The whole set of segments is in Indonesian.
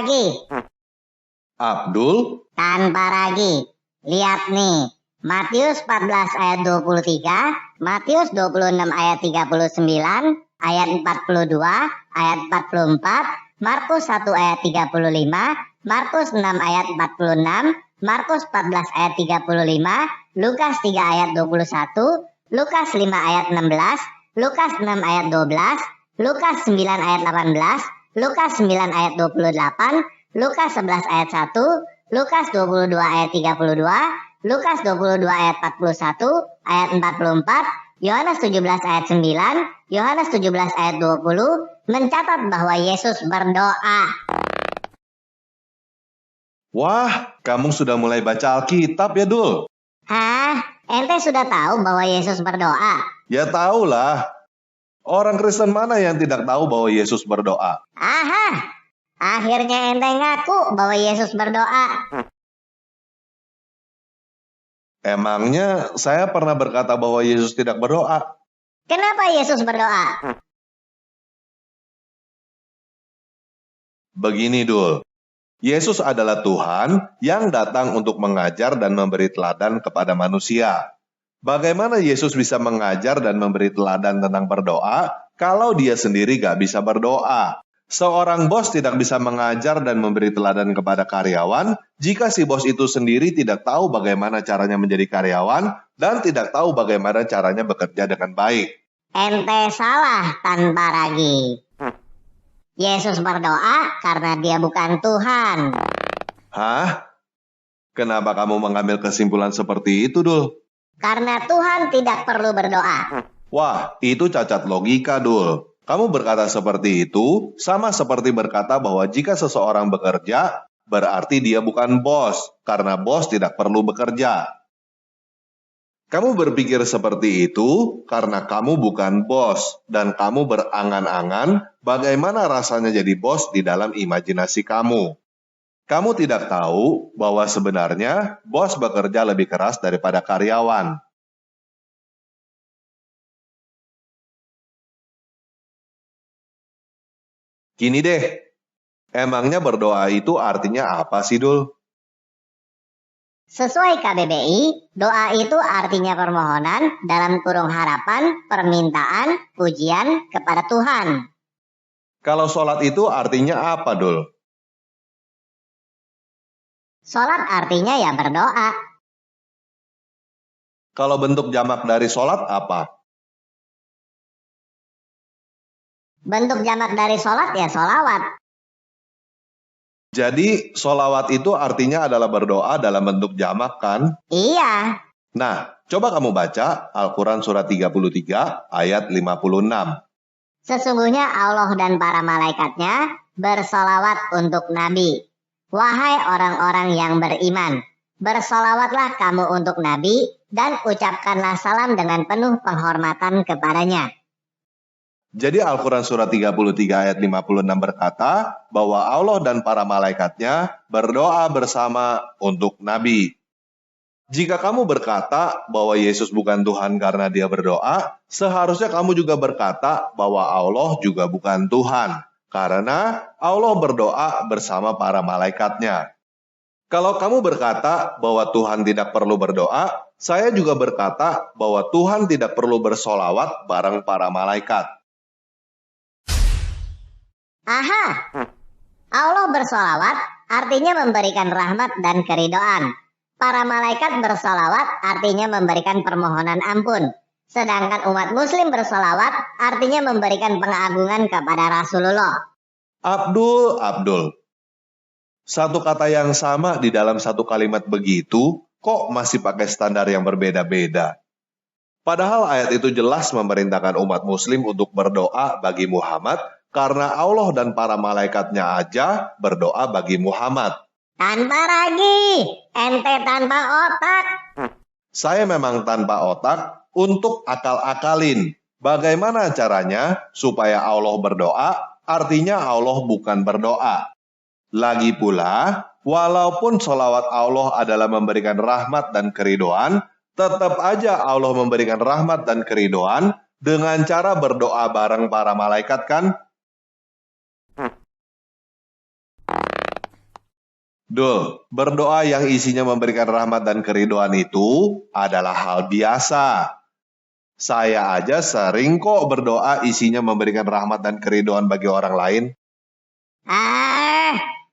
ragi. Abdul, Tanpa ragi. Lihat nih. Matius 14 ayat 23, Matius 26 ayat 39, ayat 42, ayat 44, Markus 1 ayat 35, Markus 6 ayat 46, Markus 14 ayat 35, Lukas 3 ayat 21, Lukas 5 ayat 16, Lukas 6 ayat 12, Lukas 9 ayat 18, Lukas 9 ayat 28, Lukas 11 ayat 1, Lukas 22 ayat 32, Lukas 22 ayat 41, ayat 44, Yohanes 17 ayat 9, Yohanes 17 ayat 20 mencatat bahwa Yesus berdoa. wah, kamu sudah mulai baca Alkitab ya, Dul? Hah? Ente sudah tahu bahwa Yesus berdoa? Ya tahulah. Orang Kristen mana yang tidak tahu bahwa Yesus berdoa? Aha! Akhirnya ente ngaku bahwa Yesus berdoa. Emangnya saya pernah berkata bahwa Yesus tidak berdoa? Kenapa Yesus berdoa? Begini, Dul. Yesus adalah Tuhan yang datang untuk mengajar dan memberi teladan kepada manusia. Bagaimana Yesus bisa mengajar dan memberi teladan tentang berdoa kalau dia sendiri gak bisa berdoa? Seorang bos tidak bisa mengajar dan memberi teladan kepada karyawan jika si bos itu sendiri tidak tahu bagaimana caranya menjadi karyawan dan tidak tahu bagaimana caranya bekerja dengan baik. Ente salah tanpa ragi. Yesus berdoa karena dia bukan Tuhan. Hah? Kenapa kamu mengambil kesimpulan seperti itu, Dul? Karena Tuhan tidak perlu berdoa. Wah, itu cacat logika, Dul. Kamu berkata seperti itu, sama seperti berkata bahwa jika seseorang bekerja, berarti dia bukan bos, karena bos tidak perlu bekerja. Kamu berpikir seperti itu karena kamu bukan bos, dan kamu berangan-angan bagaimana rasanya jadi bos di dalam imajinasi kamu. Kamu tidak tahu bahwa sebenarnya bos bekerja lebih keras daripada karyawan. Gini deh, emangnya berdoa itu artinya apa sih, Dul? Sesuai KBBI, doa itu artinya permohonan dalam kurung harapan, permintaan, pujian kepada Tuhan. Kalau sholat itu artinya apa, Dul? Sholat artinya ya berdoa. Kalau bentuk jamak dari sholat apa? Bentuk jamak dari sholat ya sholawat. Jadi, sholawat itu artinya adalah berdoa dalam bentuk jamak, kan? Iya. Nah, coba kamu baca Al-Quran surat 33 ayat 56. Sesungguhnya Allah dan para malaikatnya bersolawat untuk Nabi. Wahai orang-orang yang beriman, bersolawatlah kamu untuk Nabi dan ucapkanlah salam dengan penuh penghormatan kepadanya. Jadi Al-Quran surat 33 ayat 56 berkata bahwa Allah dan para malaikatnya berdoa bersama untuk Nabi. Jika kamu berkata bahwa Yesus bukan Tuhan karena dia berdoa, seharusnya kamu juga berkata bahwa Allah juga bukan Tuhan, karena Allah berdoa bersama para malaikatnya. Kalau kamu berkata bahwa Tuhan tidak perlu berdoa, saya juga berkata bahwa Tuhan tidak perlu bersolawat bareng para malaikat. Aha, Allah bersolawat artinya memberikan rahmat dan keridoan. Para malaikat bersolawat artinya memberikan permohonan ampun. Sedangkan umat muslim bersolawat artinya memberikan pengagungan kepada Rasulullah. Abdul. Satu kata yang sama di dalam satu kalimat begitu, kok masih pakai standar yang berbeda-beda? Padahal ayat itu jelas memerintahkan umat muslim untuk berdoa bagi Muhammad, karena Allah dan para malaikatnya aja berdoa bagi Muhammad. Tanpa ragi, ente tanpa otak. Saya memang tanpa otak untuk akal-akalin. Bagaimana caranya supaya Allah berdoa, artinya Allah bukan berdoa. Lagi pula, walaupun sholawat Allah adalah memberikan rahmat dan keridoan, tetap aja Allah memberikan rahmat dan keridoan dengan cara berdoa bareng para malaikat, kan? Dul, berdoa yang isinya memberikan rahmat dan keridoan itu adalah hal biasa. Saya aja sering kok berdoa isinya memberikan rahmat dan keridoan bagi orang lain.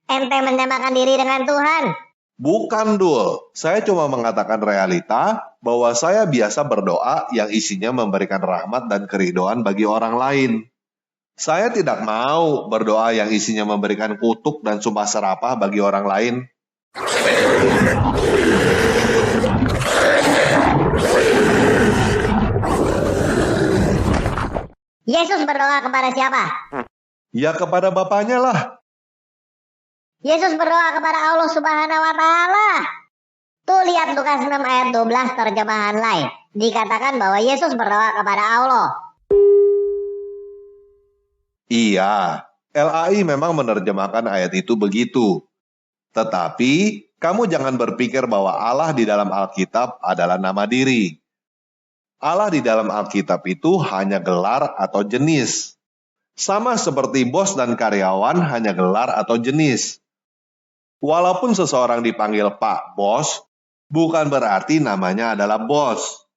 Ente menyamakan diri dengan Tuhan. Bukan, Dul. Saya cuma mengatakan realita bahwa saya biasa berdoa yang isinya memberikan rahmat dan keridoan bagi orang lain. Saya tidak mau berdoa yang isinya memberikan kutuk dan sumpah serapah bagi orang lain. Yesus berdoa kepada siapa? Ya kepada Bapaknya lah. Yesus berdoa kepada Allah Subhanahu wa Ta'ala. Tuh lihat Lukas 6 ayat 12 terjemahan lain. Dikatakan bahwa Yesus berdoa kepada Allah. Iya, LAI memang menerjemahkan ayat itu begitu. Tetapi, kamu jangan berpikir bahwa Allah di dalam Alkitab adalah nama diri. Allah di dalam Alkitab itu hanya gelar atau jenis. Sama seperti bos dan karyawan hanya gelar atau jenis. Walaupun seseorang dipanggil Pak Bos, bukan berarti namanya adalah bos.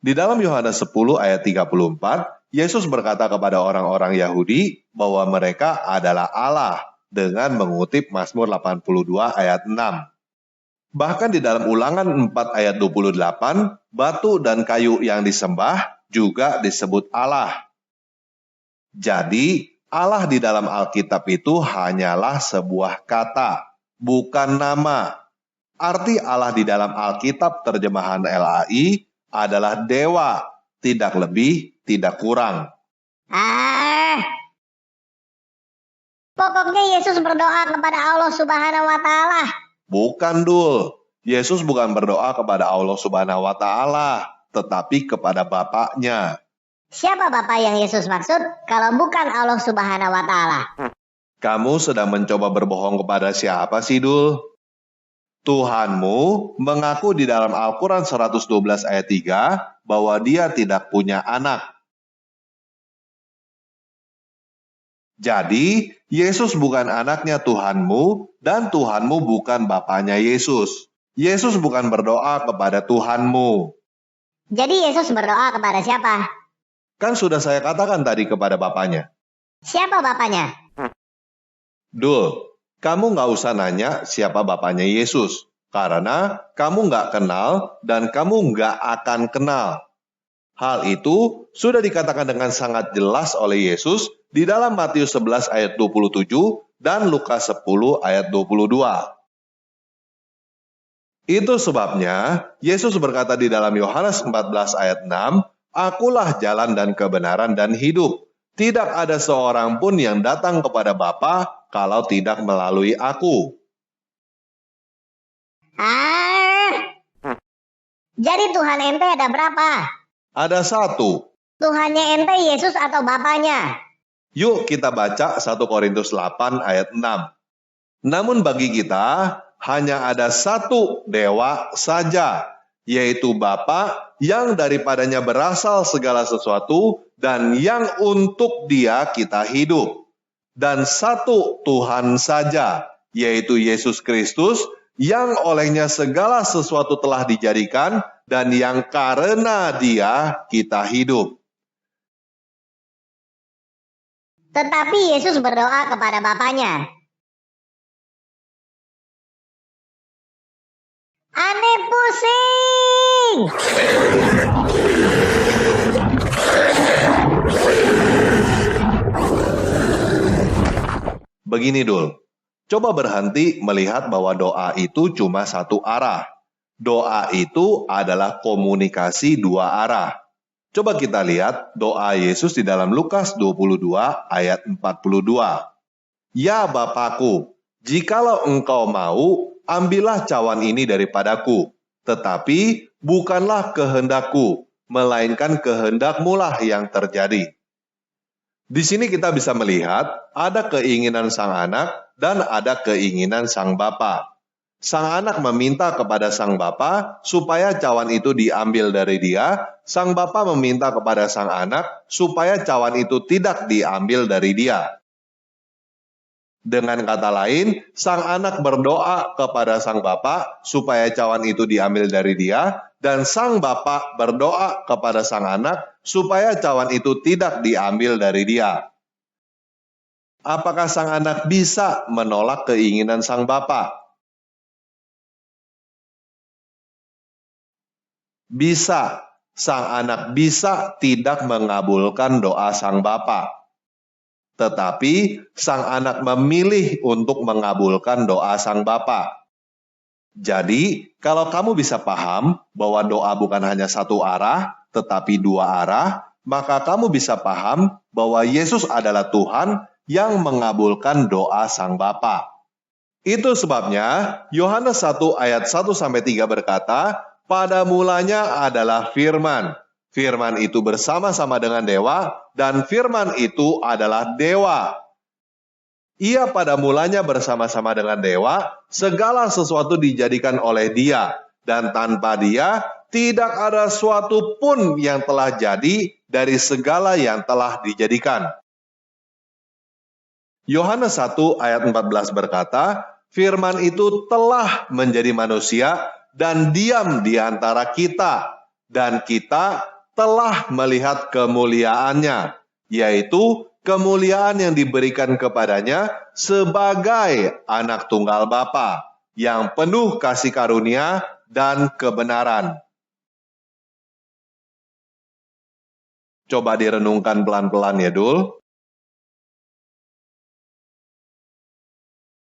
Di dalam Yohanes 10 ayat 34, Yesus berkata kepada orang-orang Yahudi bahwa mereka adalah Allah dengan mengutip Mazmur 82 ayat 6. Bahkan di dalam Ulangan 4 ayat 28, batu dan kayu yang disembah juga disebut Allah. Jadi, Allah di dalam Alkitab itu hanyalah sebuah kata, bukan nama. Arti Allah di dalam Alkitab terjemahan LAI adalah dewa, tidak lebih, tidak kurang. Pokoknya Yesus berdoa kepada Allah Subhanahu wa Ta'ala. Bukan, Dul. Yesus bukan berdoa kepada Allah Subhanahu wa Ta'ala, tetapi kepada Bapaknya. Siapa Bapa yang Yesus maksud kalau bukan Allah Subhanahu wa Ta'ala? Kamu sedang mencoba berbohong kepada siapa sih, Dul? Tuhanmu mengaku di dalam Al-Quran 112 ayat 3 bahwa dia tidak punya anak. Jadi, Yesus bukan anaknya Tuhanmu dan Tuhanmu bukan Bapaknya Yesus. Yesus bukan berdoa kepada Tuhanmu. Jadi Yesus berdoa kepada siapa? Kan sudah saya katakan tadi kepada Bapaknya. Siapa Bapaknya? Dul, kamu nggak usah nanya siapa Bapaknya Yesus, karena kamu nggak kenal dan kamu nggak akan kenal. Hal itu sudah dikatakan dengan sangat jelas oleh Yesus di dalam Matius 11 ayat 27 dan Lukas 10 ayat 22. Itu sebabnya Yesus berkata di dalam Yohanes 14 ayat 6, "Akulah jalan dan kebenaran dan hidup. Tidak ada seorang pun yang datang kepada Bapa kalau tidak melalui aku." Jadi Tuhan ente ada berapa? Ada satu. Tuhannya ente Yesus atau Bapaknya? Yuk kita baca 1 Korintus 8 ayat 6. Namun bagi kita hanya ada satu dewa saja, yaitu Bapa yang daripadanya berasal segala sesuatu dan yang untuk Dia kita hidup. Dan satu Tuhan saja, yaitu Yesus Kristus, yang olehnya segala sesuatu telah dijadikan dan yang karena Dia kita hidup. Tetapi Yesus berdoa kepada Bapaknya. Aneh pusing. Begini, Dul. Coba berhenti melihat bahwa doa itu cuma satu arah. Doa itu adalah komunikasi dua arah. Coba kita lihat doa Yesus di dalam Lukas 22 ayat 42. "Ya Bapakku, jikalau engkau mau, ambillah cawan ini daripadaku. Tetapi bukanlah kehendakku, melainkan kehendakmu lah yang terjadi." Di sini kita bisa melihat ada keinginan sang anak dan ada keinginan sang bapa. Sang anak meminta kepada sang bapa supaya cawan itu diambil dari dia. Sang bapa meminta kepada sang anak supaya cawan itu tidak diambil dari dia. Dengan kata lain, sang anak berdoa kepada sang bapak supaya cawan itu diambil dari dia, dan sang bapak berdoa kepada sang anak supaya cawan itu tidak diambil dari dia. Apakah sang anak bisa menolak keinginan sang bapak? Bisa. Sang anak bisa tidak mengabulkan doa sang bapak. Tetapi sang anak memilih untuk mengabulkan doa sang bapa. Jadi, kalau kamu bisa paham bahwa doa bukan hanya satu arah, tetapi dua arah, maka kamu bisa paham bahwa Yesus adalah Tuhan yang mengabulkan doa sang bapa. Itu sebabnya Yohanes 1 ayat 1-3 berkata, pada mulanya adalah firman. Firman itu bersama-sama dengan dewa, dan firman itu adalah dewa. Ia pada mulanya bersama-sama dengan dewa, segala sesuatu dijadikan oleh dia, dan tanpa dia tidak ada suatu pun yang telah jadi dari segala yang telah dijadikan. Yohanes 1 ayat 14 berkata, firman itu telah menjadi manusia dan diam di antara kita, dan kita telah melihat kemuliaannya, yaitu kemuliaan yang diberikan kepadanya sebagai anak tunggal Bapa, yang penuh kasih karunia dan kebenaran. Coba direnungkan pelan-pelan ya, Dul.